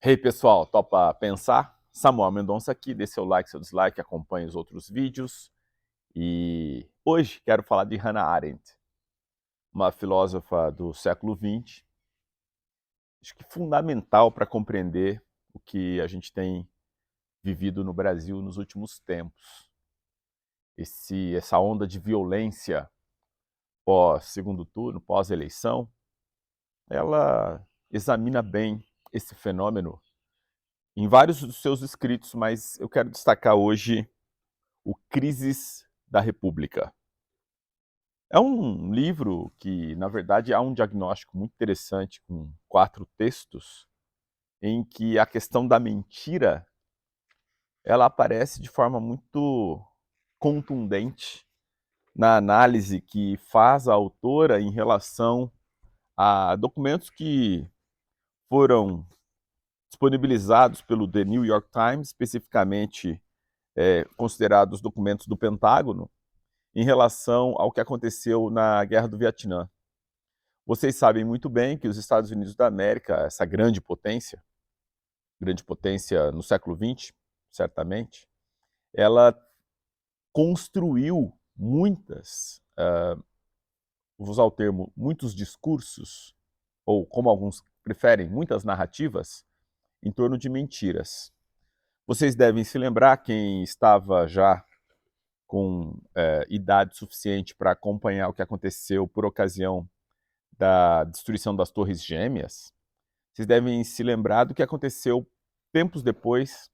Hey pessoal, topa pensar? Samuel Mendonça aqui, dê seu like, seu dislike, acompanhe os outros vídeos. E hoje quero falar de Hannah Arendt, uma filósofa do século XX, acho que fundamental para compreender o que a gente tem vivido no Brasil nos últimos tempos. Essa onda de violência pós-segundo turno, pós-eleição, ela examina bem esse fenômeno em vários dos seus escritos, mas eu quero destacar hoje o Crises da República. É um livro que, na verdade, há um diagnóstico muito interessante com 4 textos, em que a questão da mentira ela aparece de forma muito contundente na análise que faz a autora em relação a documentos que foram disponibilizados pelo The New York Times, especificamente considerados documentos do Pentágono, em relação ao que aconteceu na Guerra do Vietnã. Vocês sabem muito bem que os Estados Unidos da América, essa grande potência no século XX, certamente, ela construiu vou usar o termo, muitos discursos, ou como alguns preferem, muitas narrativas, em torno de mentiras. Vocês devem se lembrar, quem estava já com idade suficiente para acompanhar o que aconteceu por ocasião da destruição das Torres Gêmeas, vocês devem se lembrar do que aconteceu tempos depois,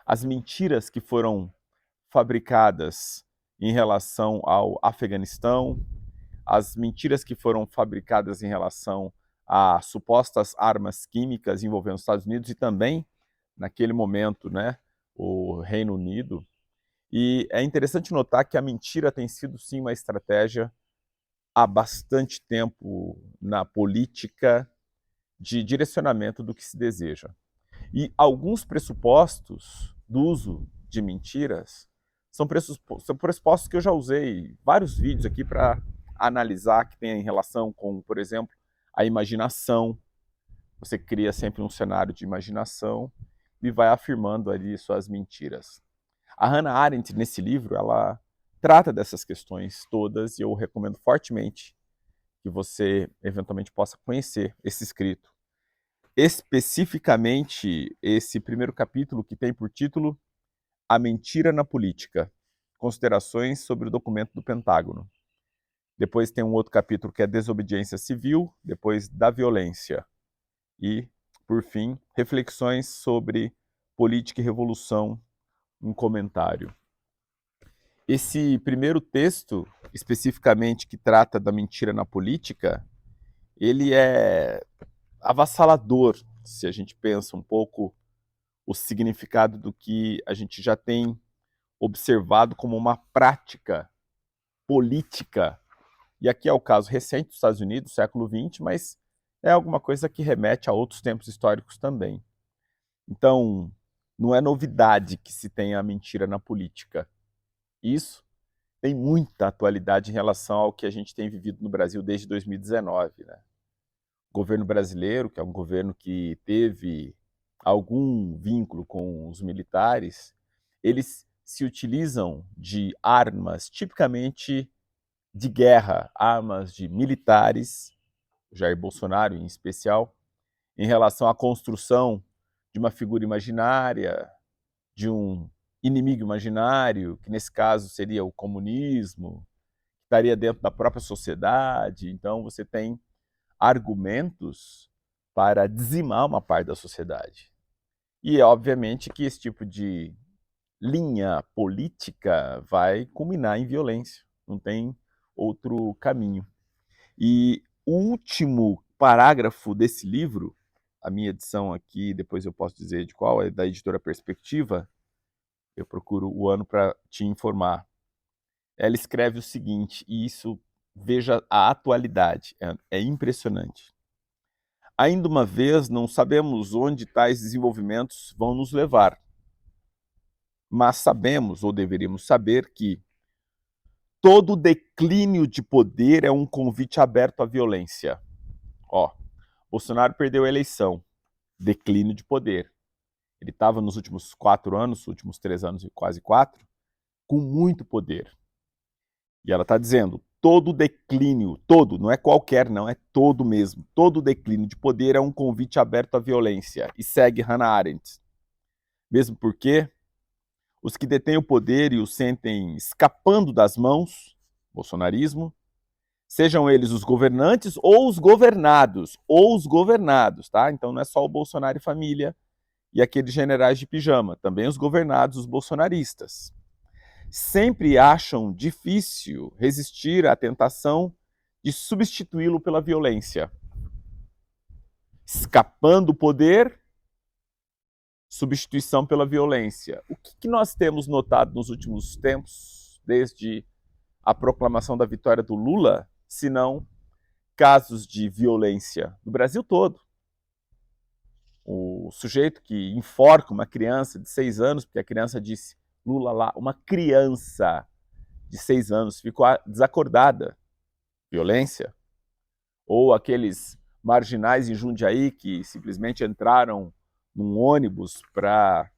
as mentiras que foram fabricadas em relação ao Afeganistão, as mentiras que foram fabricadas em relação a supostas armas químicas envolvendo os Estados Unidos e também, naquele momento, né, o Reino Unido. E é interessante notar que a mentira tem sido, sim, uma estratégia há bastante tempo na política de direcionamento do que se deseja. E alguns pressupostos do uso de mentiras são pressupostos que eu já usei vários vídeos aqui para analisar, que tem em relação com, por exemplo, a imaginação. Você cria sempre um cenário de imaginação e vai afirmando ali suas mentiras. A Hannah Arendt, nesse livro, ela trata dessas questões todas e eu recomendo fortemente que você eventualmente possa conhecer esse escrito. Especificamente esse primeiro capítulo, que tem por título A Mentira na Política, considerações sobre o documento do Pentágono. Depois tem um outro capítulo que é Desobediência Civil, depois da Violência. E, por fim, reflexões sobre política e revolução, um comentário. Esse primeiro texto, especificamente que trata da mentira na política, ele é avassalador, se a gente pensa um pouco o significado do que a gente já tem observado como uma prática política. E aqui é o caso recente dos Estados Unidos, século XX, mas é alguma coisa que remete a outros tempos históricos também. Então, não é novidade que se tenha a mentira na política. Isso tem muita atualidade em relação ao que a gente tem vivido no Brasil desde 2019, né? O governo brasileiro, que é um governo que teve algum vínculo com os militares, eles se utilizam de armas tipicamente de guerra, armas de militares, Jair Bolsonaro em especial, em relação à construção de uma figura imaginária, de um inimigo imaginário, que nesse caso seria o comunismo, que estaria dentro da própria sociedade. Então você tem argumentos para dizimar uma parte da sociedade. E é obviamente que esse tipo de linha política vai culminar em violência, não tem outro caminho. E o último parágrafo desse livro, a minha edição aqui, depois eu posso dizer de qual, é da editora Perspectiva, eu procuro o ano para te informar. Ela escreve o seguinte, e isso, veja a atualidade, é impressionante. Ainda uma vez, não sabemos onde tais desenvolvimentos vão nos levar, mas sabemos, ou deveríamos saber, que todo declínio de poder é um convite aberto à violência. Ó, Bolsonaro perdeu a eleição, declínio de poder. Ele estava nos últimos 4 anos, últimos 3 anos e quase 4, com muito poder. E ela está dizendo, todo declínio, todo, não é qualquer não, é todo mesmo, todo declínio de poder é um convite aberto à violência. E segue Hannah Arendt. Mesmo porque os que detêm o poder e o sentem escapando das mãos, bolsonarismo, sejam eles os governantes ou os governados, tá? Então não é só o Bolsonaro e família e aqueles generais de pijama, também os governados, os bolsonaristas. Sempre acham difícil resistir à tentação de substituí-lo pela violência. Escapando o poder, substituição pela violência. O que nós temos notado nos últimos tempos, desde a proclamação da vitória do Lula, se não casos de violência no Brasil todo? O sujeito que enforca uma criança de 6 anos, porque a criança disse Lula lá, uma criança de 6 anos ficou desacordada. Violência. Ou aqueles marginais em Jundiaí que simplesmente entraram num ônibus para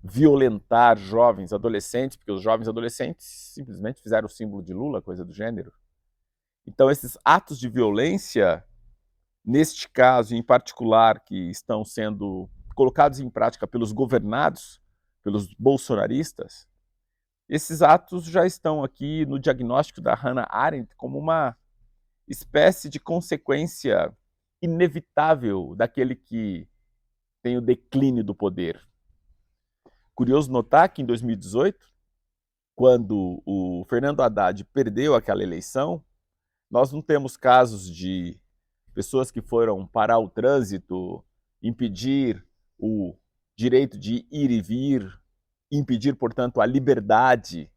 violentar jovens adolescentes, porque os jovens adolescentes simplesmente fizeram o símbolo de Lula, coisa do gênero. Então, esses atos de violência, neste caso em particular, que estão sendo colocados em prática pelos governados, pelos bolsonaristas, esses atos já estão aqui no diagnóstico da Hannah Arendt como uma espécie de consequência inevitável daquele que tem o declínio do poder. Curioso notar que em 2018, quando o Fernando Haddad perdeu aquela eleição, nós não temos casos de pessoas que foram parar o trânsito, impedir o direito de ir e vir, impedir, portanto, a liberdade.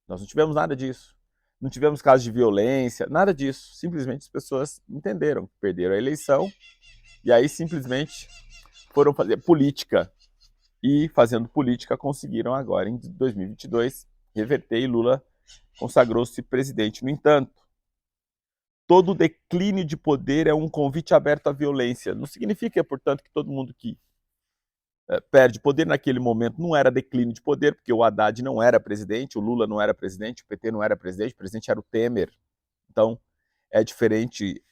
Nós não tivemos nada disso. Não tivemos casos de violência, nada disso. Simplesmente as pessoas entenderam que perderam a eleição e aí simplesmente foram fazer política. E fazendo política conseguiram agora, em 2022, reverter e Lula consagrou-se presidente. No entanto, todo declínio de poder é um convite aberto à violência. Não significa, portanto, que todo mundo que perde poder naquele momento não era declínio de poder, porque o Haddad não era presidente, o Lula não era presidente, o PT não era presidente, o presidente era o Temer. Então, é diferente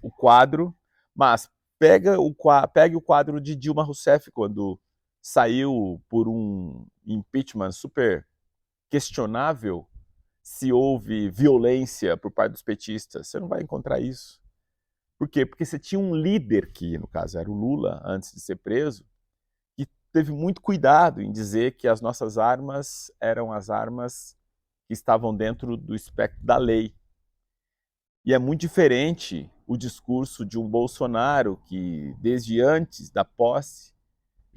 o quadro, mas pegue o quadro de Dilma Rousseff, quando saiu por um impeachment super questionável, se houve violência por parte dos petistas. Você não vai encontrar isso. Por quê? Porque você tinha um líder, que no caso era o Lula, antes de ser preso, que teve muito cuidado em dizer que as nossas armas eram as armas que estavam dentro do espectro da lei. E é muito diferente o discurso de um Bolsonaro que, desde antes da posse,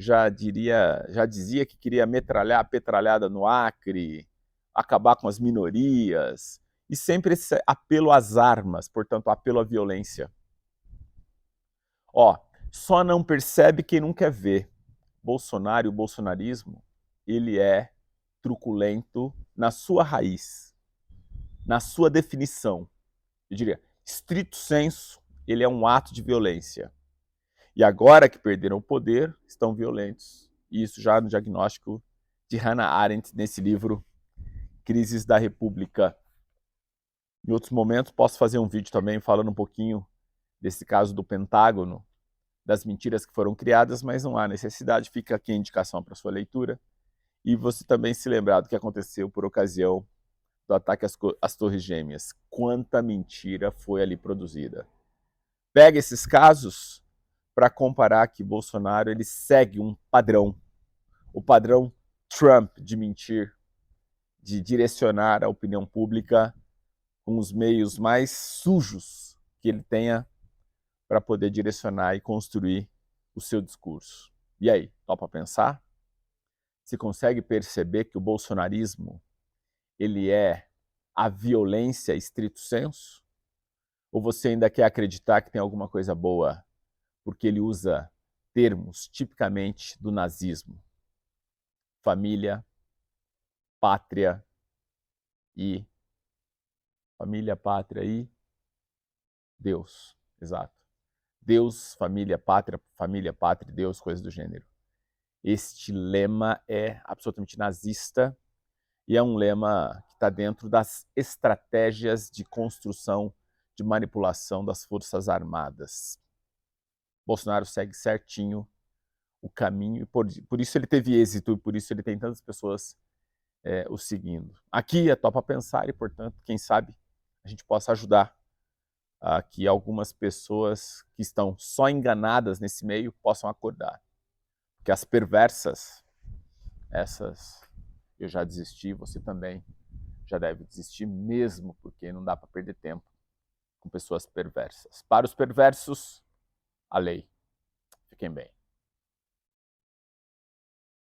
já dizia que queria metralhar a petralhada no Acre, acabar com as minorias, e sempre esse apelo às armas, portanto, apelo à violência. Ó, só não percebe quem não quer ver. Bolsonaro e o bolsonarismo, ele é truculento na sua raiz, na sua definição. Eu diria, estrito senso, ele é um ato de violência. E agora que perderam o poder, estão violentos. E isso já no diagnóstico de Hannah Arendt, nesse livro Crises da República. Em outros momentos, posso fazer um vídeo também falando um pouquinho desse caso do Pentágono, das mentiras que foram criadas, mas não há necessidade, fica aqui a indicação para sua leitura. E você também se lembrar do que aconteceu por ocasião do ataque às Torres Gêmeas. Quanta mentira foi ali produzida. Pega esses casos para comparar que Bolsonaro ele segue um padrão, o padrão Trump de mentir, de direcionar a opinião pública com os meios mais sujos que ele tenha para poder direcionar e construir o seu discurso. E aí, topa pensar? Você consegue perceber que o bolsonarismo ele é a violência estrito sensu? Ou você ainda quer acreditar que tem alguma coisa boa porque ele usa termos tipicamente do nazismo? Família, pátria e Deus. Exato. Deus, família, pátria, Deus, coisa do gênero. Este lema é absolutamente nazista e é um lema que está dentro das estratégias de construção, de manipulação das Forças Armadas. Bolsonaro segue certinho o caminho, e por isso ele teve êxito, e por isso ele tem tantas pessoas o seguindo. Aqui é Topa Pensar e, portanto, quem sabe a gente possa ajudar a que algumas pessoas que estão só enganadas nesse meio possam acordar. Porque as perversas, essas eu já desisti, você também já deve desistir mesmo, porque não dá para perder tempo com pessoas perversas. Para os perversos, a lei. Fiquem bem.